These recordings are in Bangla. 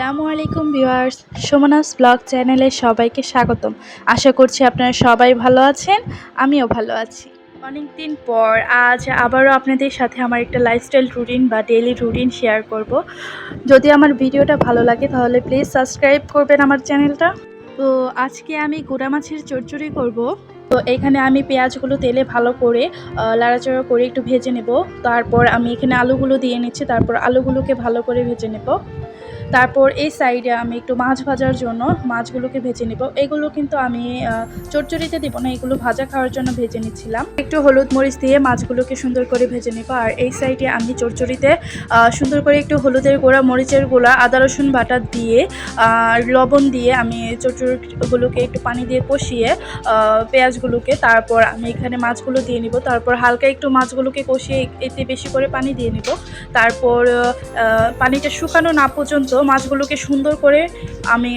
আসসালামু আলাইকুম ভিউয়ার্স, সুমনাস ব্লগ চ্যানেলে সবাইকে স্বাগতম। আশা করছি আপনারা সবাই ভালো আছেন, আমিও ভালো আছি। অনেকদিন পর আজ আবারও আপনাদের সাথে আমার একটা লাইফস্টাইল রুটিন বা ডেইলি রুটিন শেয়ার করব। যদি আমার ভিডিওটা ভালো লাগে তাহলে প্লিজ সাবস্ক্রাইব করবেন আমার চ্যানেলটা। তো আজকে আমি গুঁড়া মাছের চচ্চড়ি করব। তো এখানে আমি পেঁয়াজগুলো তেলে ভালো করে লাড়াচাড়া করে একটু ভেজে নেব। তারপর আমি এখানে আলুগুলো দিয়ে নিচ্ছি, তারপর আলুগুলোকে ভালো করে ভেজে নেব। তারপর এই সাইডে আমি একটু মাছ ভাজার জন্য মাছগুলোকে ভেজে নেব। এগুলো কিন্তু আমি চচ্চড়িতে দিব না, এগুলো ভাজা খাওয়ার জন্য ভেজে নিচ্ছিলাম। একটু হলুদ মরিচ দিয়ে মাছগুলোকে সুন্দর করে ভেজে নেব। আর এই সাইডে আমি চচ্চড়িতে সুন্দর করে একটু হলুদের গুঁড়া, মরিচের গুঁড়া, আদা রসুন বাটা দিয়ে লবণ দিয়ে আমি চচ্চড়িগুলোকে একটু পানি দিয়ে কষিয়ে পেঁয়াজগুলোকে, তারপর আমি এখানে মাছগুলো দিয়ে নিব। তারপর হালকা একটু মাছগুলোকে কষিয়ে এতে বেশি করে পানি দিয়ে নিব। তারপর পানিটা শুকানো না পর্যন্ত মাছগুলোকে সুন্দর করে আমি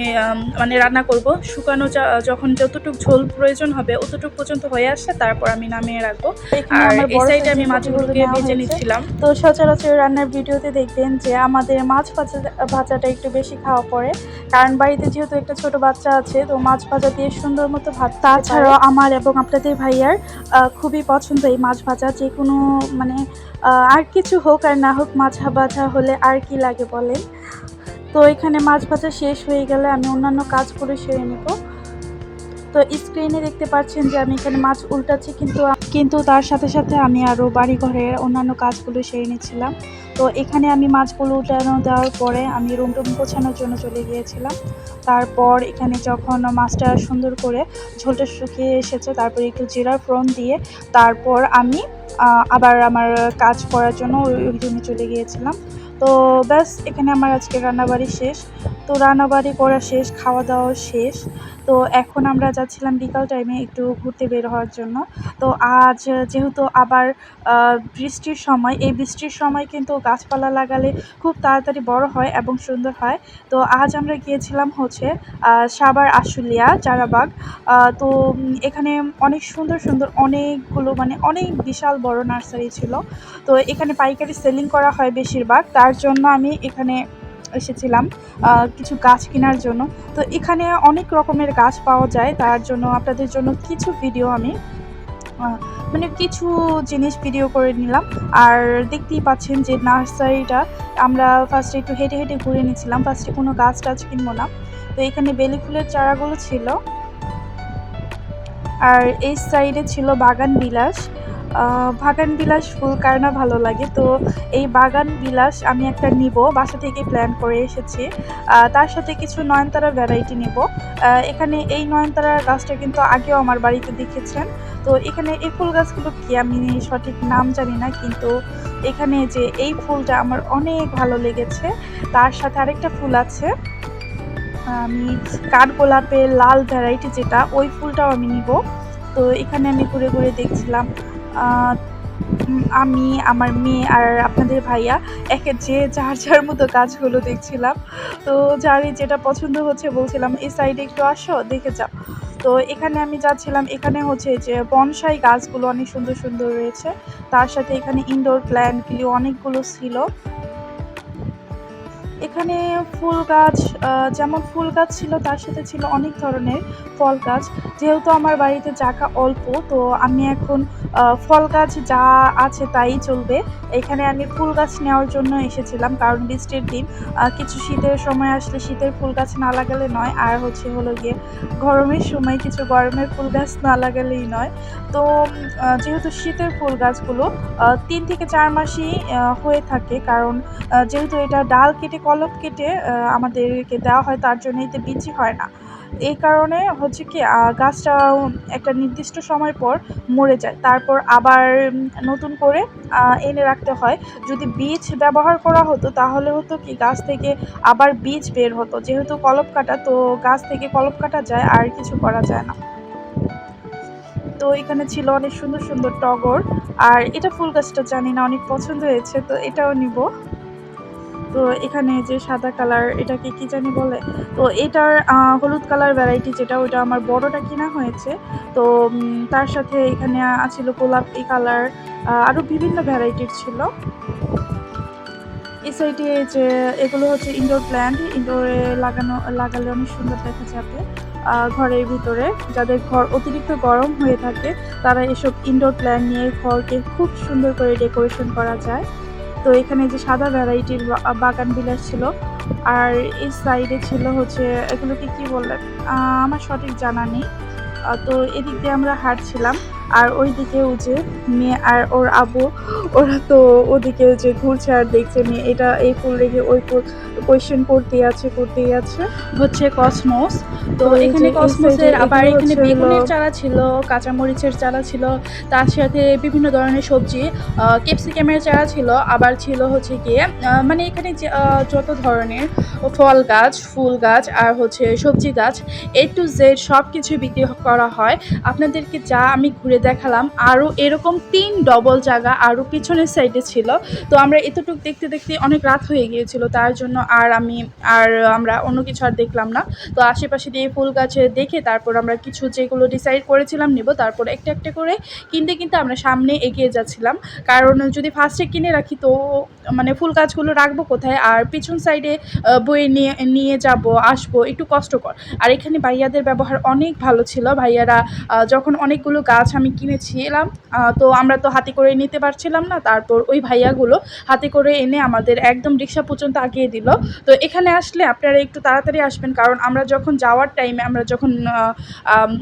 মানে রান্না করব। শুকানো যখন যতটুকু ঝোল প্রয়োজন হবে অতটুকু পর্যন্ত হয়ে আসছে, তারপর আমি নামিয়ে রাখবো। আর এই সাইডে আমি মাছগুলোকে ভেজে নিচ্ছিলাম। তো সচরাচর রান্নার ভিডিওতে দেখবেন যে আমাদের মাছ ভাজাটা একটু বেশি খাওয়া পড়ে, কারণ বাড়িতে যেহেতু একটা ছোট বাচ্চা আছে, তো মাছ ভাজা দিয়ে সুন্দর মতো ভাত। তাছাড়াও আমার এবং আপনাদের ভাইয়ার খুবই পছন্দ এই মাছ ভাজা। যে কোনো মানে আর কিছু হোক আর না হোক, মাছ ভাজা হলে আর কি লাগে বলেন। তো এখানে মাছ ভাজা শেষ হয়ে গেলে আমি অন্যান্য কাজগুলো সেরে নেব। তো স্ক্রিনে দেখতে পাচ্ছেন যে আমি এখানে মাছ উল্টাচ্ছি, কিন্তু তার সাথে সাথে আমি আরও বাড়িঘরের অন্যান্য কাজগুলো সেরে নিচ্ছিলাম। তো এখানে আমি মাছগুলো উল্টানো দেওয়ার পরে আমি রুম গোছানোর জন্য চলে গিয়েছিলাম। তারপর এখানে যখন মাছটা সুন্দর করে ঝোলটা শুকিয়ে এসেছে, তারপর একটু জিরার ফোড়ন দিয়ে তারপর আমি আবার আমার কাজ করার জন্য ওই রুমে চলে গিয়েছিলাম। তো ব্যাস, এখানে আমার আজকে রান্নাবাড়ি শেষ। তো রান্নাবাড়ি করা শেষ, খাওয়া দাওয়া শেষ। তো এখন আমরা যাচ্ছিলাম বিকাল টাইমে একটু ঘুরতে বের হওয়ার জন্য। তো আজ যেহেতু আবার বৃষ্টির সময়, এই বৃষ্টির সময় কিন্তু গাছপালা লাগালে খুব তাড়াতাড়ি বড় হয় এবং সুন্দর হয়। তো আজ আমরা গিয়েছিলাম হচ্ছে সাভার আশুলিয়া চারাবাগ। তো এখানে অনেক সুন্দর সুন্দর অনেকগুলো মানে অনেক বিশাল বড় নার্সারি ছিল। তো এখানে পাইকারি সেলিং করা হয় বেশিরভাগ, তার জন্য আমি এখানে এসেছিলাম কিছু গাছ কেনার জন্য। তো এখানে অনেক রকমের গাছ পাওয়া যায়, তার জন্য আপনাদের জন্য কিছু ভিডিও আমি মানে কিছু জিনিস ভিডিও করে নিলাম। আর দেখতেই পাচ্ছেন যে নার্সারিটা আমরা ফার্স্টে একটু হেঁটে হেঁটে ঘুরে নিয়েছিলাম। ফার্স্টে কোনো গাছ টাছ কিনবো না। তো এখানে বেলি ফুলের চারাগুলো ছিল, আর এই সাইডে ছিল বাগান বিলাস। বাগান বিলাস ফুল কার না ভালো লাগে। তো এই বাগান বিলাস আমি একটা নিব, বাসা থেকে প্ল্যান করে এসেছি। তার সাথে কিছু নয়নতারা ভ্যারাইটি নিব। এখানে এই নয়নতারা গাছটা কিন্তু আগেও আমার বাড়িতে দেখেছেন। তো এখানে এই ফুল গাছগুলো কি আমি সঠিক নাম জানি না, কিন্তু এখানে যে এই ফুলটা আমার অনেক ভালো লেগেছে। তার সাথে আরেকটা ফুল আছে, আমি কাঠগোলাপের লাল ভ্যারাইটি যেটা, ওই ফুলটাও আমি নিব। তো এখানে আমি ঘুরে ঘুরে দেখছিলাম। আমি, আমার মেয়ে আর আপনাদের ভাইয়া যে যার যার মতো গাছগুলো দেখছিলাম। তো যারই যেটা পছন্দ হচ্ছে বলছিলাম এই সাইডে একটু আসো দেখে যাও। তো এখানে আমি যাচ্ছিলাম, এখানে হচ্ছে যে বনসাই গাছগুলো অনেক সুন্দর সুন্দর রয়েছে। তার সাথে এখানে ইনডোর প্ল্যান্টগুলি অনেকগুলো ছিল। এখানে ফুল গাছ, যেমন ফুল গাছ ছিল তার সাথে ছিল অনেক ধরনের ফল গাছ। যেহেতু আমার বাড়িতে জায়গা অল্প, তো আমি এখন ফল গাছ যা আছে তাই চলবে। এখানে আমি ফুল গাছ নেওয়ার জন্য এসেছিলাম, কারণ বৃষ্টির দিন, কিছু শীতের সময় আসলে শীতের ফুল গাছ না লাগালে নয়, আর হলো গিয়ে গরমের সময় কিছু গরমের ফুল গাছ না লাগালেই নয়। তো যেহেতু শীতের ফুল গাছগুলো 3 থেকে 4 মাসই হয়ে থাকে, কারণ যেহেতু এটা ডাল কেটে কলম কেটে আমাদেরকে দেওয়া হয়, তার জন্য এতে বীজ হয় না। এই কারণে হচ্ছে কি গাছটা একটা নির্দিষ্ট সময় পর মরে যায়, তারপর আবার নতুন করে এনে রাখতে হয়। যদি বীজ ব্যবহার করা হতো তাহলে হতো কি গাছ থেকে আবার বীজ বের হতো। যেহেতু কলম কাটা, তো গাছ থেকে কলম কাটা যায়, আর কিছু করা যায় না। তো এখানে ছিল অনেক সুন্দর সুন্দর টগর, আর এটা ফুল গাছটা জানি না, অনেক পছন্দ হয়েছে, তো এটাও নিব। তো এখানে যে সাদা কালার, এটাকে কি জানি বলে, তো এটার হলুদ কালার ভ্যারাইটি যেটা, ওইটা আমার বড়টা কিনা হয়েছে। তো তার সাথে এখানে ছিল গোলাপি কালার, আরও বিভিন্ন ভ্যারাইটির ছিল। এই সাইডে যে এগুলো হচ্ছে ইনডোর প্ল্যান্ট, ইনডোরে লাগালে অনেক সুন্দর দেখা যাবে ঘরের ভিতরে। যাদের ঘর অতিরিক্ত গরম হয়ে থাকে তারা এসব ইনডোর প্ল্যান্ট নিয়ে ঘরকে খুব সুন্দর করে ডেকোরেশন করা যায়। তো এখানে যে সাদা ভ্যারাইটির বাগান বিলাস ছিল, আর এই সাইডে ছিল হচ্ছে এগুলোকে কি বললেন আমার সঠিক জানা নেই। তো এদিক দিয়ে আমরা হাঁটছিলাম, আর ওই দিকে ও যে মেয়ে আর ওর আব্বু, ওরা তো ওদিকে যে ঘুরছে আর দেখছে মেয়ে এটা এই ফুল রেখে ওই ফুল কোয়েশ্চেন করতেই আছে হচ্ছে কসমোস। তো এখানে কসমোসের আবার এখানে বেগুনের চারা ছিল, কাঁচামরিচের চারা ছিল, তার সাথে বিভিন্ন ধরনের সবজি, ক্যাপসিকামের চারা ছিল, আবার ছিল হচ্ছে গিয়ে মানে এখানে যে যত ধরনের ফল গাছ, ফুল গাছ আর হচ্ছে সবজি গাছ A to Z সব কিছুই বিক্রি করা হয়। আপনাদেরকে যা আমি ঘুরে দেখালাম আরও এরকম ৩ ডবল জায়গা আরও পিছনের সাইডে ছিল। তো আমরা এতটুকু দেখতে দেখতে অনেক রাত হয়ে গিয়েছিল, তার জন্য আমরা অন্য কিছু আর দেখলাম না। তো আশেপাশে দিয়ে ফুল গাছে দেখে তারপর আমরা কিছু যেগুলো ডিসাইড করেছিলাম নেব, তারপর একটা একটা করে কিনতে আমরা সামনে এগিয়ে যাচ্ছিলাম। কারণ যদি ফার্স্টে কিনে রাখি তো মানে ফুল গাছগুলো রাখবো কোথায়, আর পিছন সাইডে বয়ে নিয়ে যাব আসবো একটু কষ্টকর। আর এখানে ভাইয়াদের ব্যবহার অনেক ভালো ছিল। ভাইয়ারা যখন অনেকগুলো গাছ আমি কিনেছিলাম, তো আমরা তো হাতে করে নিতে পারছিলাম না, তারপর ওই ভাইয়াগুলো হাতে করে এনে আমাদের একদম রিক্সা পর্যন্ত আগিয়ে দিল। তো এখানে আসলে আপনারা একটু তাড়াতাড়ি আসবেন, কারণ আমরা যখন যাওয়ার টাইমে আমরা যখন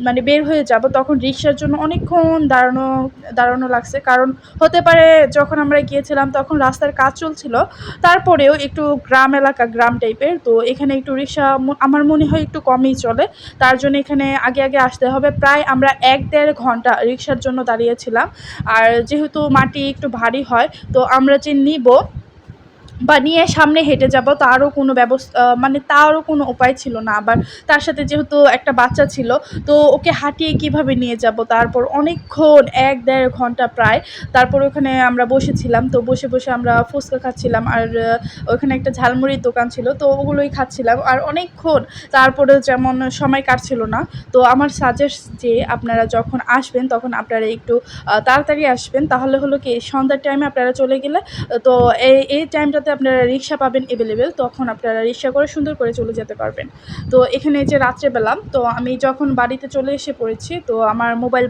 মানে বের হয়ে যাব তখন রিক্সার জন্য অনেকক্ষণ দাঁড়ানো লাগছে। কারণ হতে পারে যখন আমরা গিয়েছিলাম তখন রাস্তার কাজ চলছিল, তারপরেও একটু গ্রাম টাইপের, তো এখানে একটু রিক্সা আমার মনে হয় একটু কমই চলে, তার জন্য এখানে আগে আসতে হবে। প্রায় আমরা ১-১.৫ ঘন্টা রিক্সার জন্য দাঁড়িয়েছিলাম। আর যেহেতু মাটি একটু ভারী হয়, তো আমরা যে নিব বা নিয়ে সামনে হেঁটে যাব তারও কোনো উপায় ছিল না। আবার তার সাথে যেহেতু একটা বাচ্চা ছিল, তো ওকে হাঁটিয়ে কিভাবে নিয়ে যাব, তারপর অনেকক্ষণ ১-১.৫ ঘন্টা প্রায়। তারপর ওখানে আমরা বসেছিলাম, তো বসে আমরা ফুচকা খাচ্ছিলাম, আর ওখানে একটা ঝালমুড়ির দোকান ছিল, তো ওগুলোই খাচ্ছিলাম আর অনেকক্ষণ। তারপরেও যেমন সময় কাটছিল না। তো আমার সাজেস্ট যে আপনারা যখন আসবেন তখন আপনারা একটু তাড়াতাড়ি আসবেন, তাহলে হলো কি সন্ধ্যার টাইমে আপনারা চলে গেলে তো এই টাইমটাতে আপনারা রিক্সা পাবেন এভেলেবেল, তখন আপনারা রিক্সা করে সুন্দর করে চলে যেতে পারবেন। তো এখানে যে রাত্রেবেলা তো আমি যখন বাড়িতে চলে এসে পড়েছি, তো আমার মোবাইল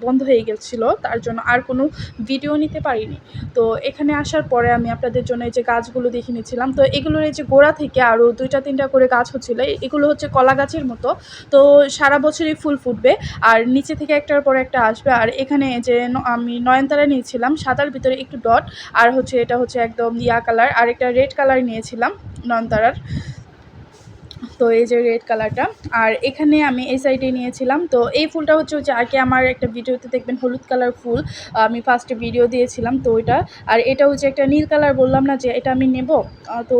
বন্ধ হয়ে গেছিলো, তার জন্য আর কোনো ভিডিও নিতে পারিনি। তো এখানে আসার পরে আমি আপনাদের জন্য এই যে গাছগুলো দেখে নিচ্ছিলাম। তো এগুলোর এই যে গোড়া থেকে আরও ২টা-৩টা করে গাছ হচ্ছিলো, এগুলো হচ্ছে কলা গাছের মতো। তো সারা বছরই ফুল ফুটবে আর নিচে থেকে একটার পর একটা আসবে। আর এখানে যে আমি নয়নতারা নিয়েছিলাম সাদার ভিতরে একটু ডট, আর হচ্ছে এটা হচ্ছে একদম কালার, আর একটা রেড কালার নিয়েছিলাম নয়নতারার। তো এই যে রেড কালারটা, আর এখানে আমি এই সাইডে নিয়েছিলাম। তো এই ফুলটা হচ্ছে আগে আমার একটা ভিডিওতে দেখবেন হলুদ কালার ফুল, আমি ফার্স্টে ভিডিও দিয়েছিলাম তো ওইটা। আর এটা হচ্ছে একটা নীল কালার, বললাম না যে এটা আমি নেব, তো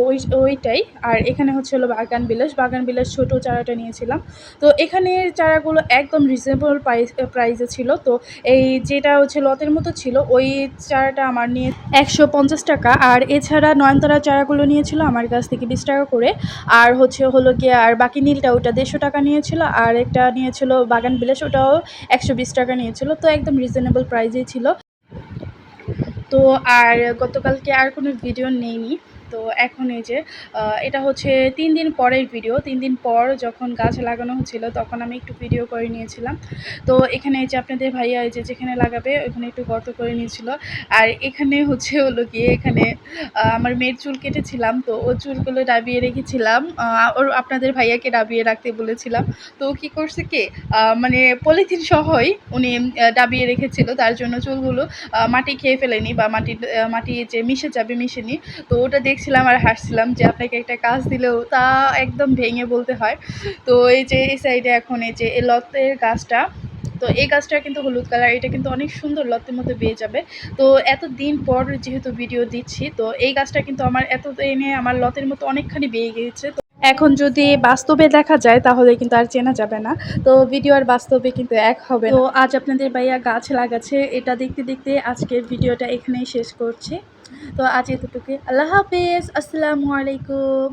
ওইটাই। আর এখানে হচ্ছে হলো বাগান বিলাস ছোটো চারাটা নিয়েছিলাম। তো এখানের চারাগুলো একদম রিজনেবল প্রাইসে ছিল। তো এই যেটা হচ্ছে লতের মতো ছিল ওই চারাটা আমার নিয়ে ১৫০ টাকা, আর এছাড়া নয়নতারা চারাগুলো নিয়েছিল আমার কাছ থেকে ২০ টাকা করে। আর হলো গিয়ে আর বাকি নীলটা ওটা ১৫০ টাকা নিয়েছিল, আর একটা নিয়েছিল বাগান বিলাস, ওটাও ১২০ টাকা নিয়েছিল। তো একদম রিজনেবল প্রাইসেই ছিল। তো আর গতকালকে আর কোনো ভিডিও নেইনি। তো এখন এই যে এটা হচ্ছে ৩ দিন পরের ভিডিও। ৩ দিন পর যখন গাছ লাগানো হচ্ছিল তখন আমি একটু ভিডিও করে নিয়েছিলাম। তো এখানে এই যে আপনাদের ভাইয়া এই যে যেখানে লাগাবে ওখানে একটু গর্ত করে নিয়েছিল। আর এখানে হলো গিয়ে এখানে আমার মেয়ের চুল কেটেছিলাম, তো ও চুলগুলো ডাবিয়ে রেখেছিলাম। আপনাদের ভাইয়াকে ডাবিয়ে রাখতে বলেছিলাম। তো ও কী করছে কি মানে পলিথিন সহই উনি ডাবিয়ে রেখেছিল, তার জন্য চুলগুলো মাটি খেয়ে ফেলেনি বা মাটি যে মিশেনি। তো ওটা দেখছিলাম আর হাসছিলাম যে আপনাকে একটা কাজ দিলেও তা একদম ভেঙে বলতে হয়। তো এই যে এই সাইডে এখন এই যে এই লতের গাছটা, তো এই গাছটা কিন্তু হলুদ কালার, এটা কিন্তু অনেক সুন্দর লতের মধ্যে বেয়ে যাবে। তো এতদিন পর যেহেতু ভিডিও দিচ্ছি, তো এই গাছটা কিন্তু আমার এতদিনে আমার লতের মতো অনেকখানি বেয়ে গিয়েছে। তো এখন যদি বাস্তবে দেখা যায় তাহলে কিন্তু আর চেনা যাবে না। তো ভিডিও আর বাস্তবে কিন্তু এক হবে না। তো আজ আপনাদের ভাইয়া গাছ লাগাচ্ছে, এটা দেখতে দেখতে আজকের ভিডিওটা এখানেই শেষ করছি। তো আজ এতটুকুই। আল্লাহ হাফেজ, আসসালামু আলাইকুম।